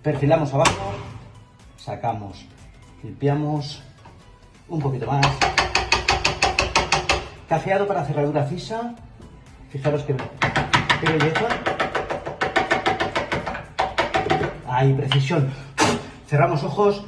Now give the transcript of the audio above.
Perfilamos abajo, sacamos, limpiamos, un poquito más. Cajeado para cerradura fisa. Fijaros qué belleza. Ahí, precisión. Cerramos ojos.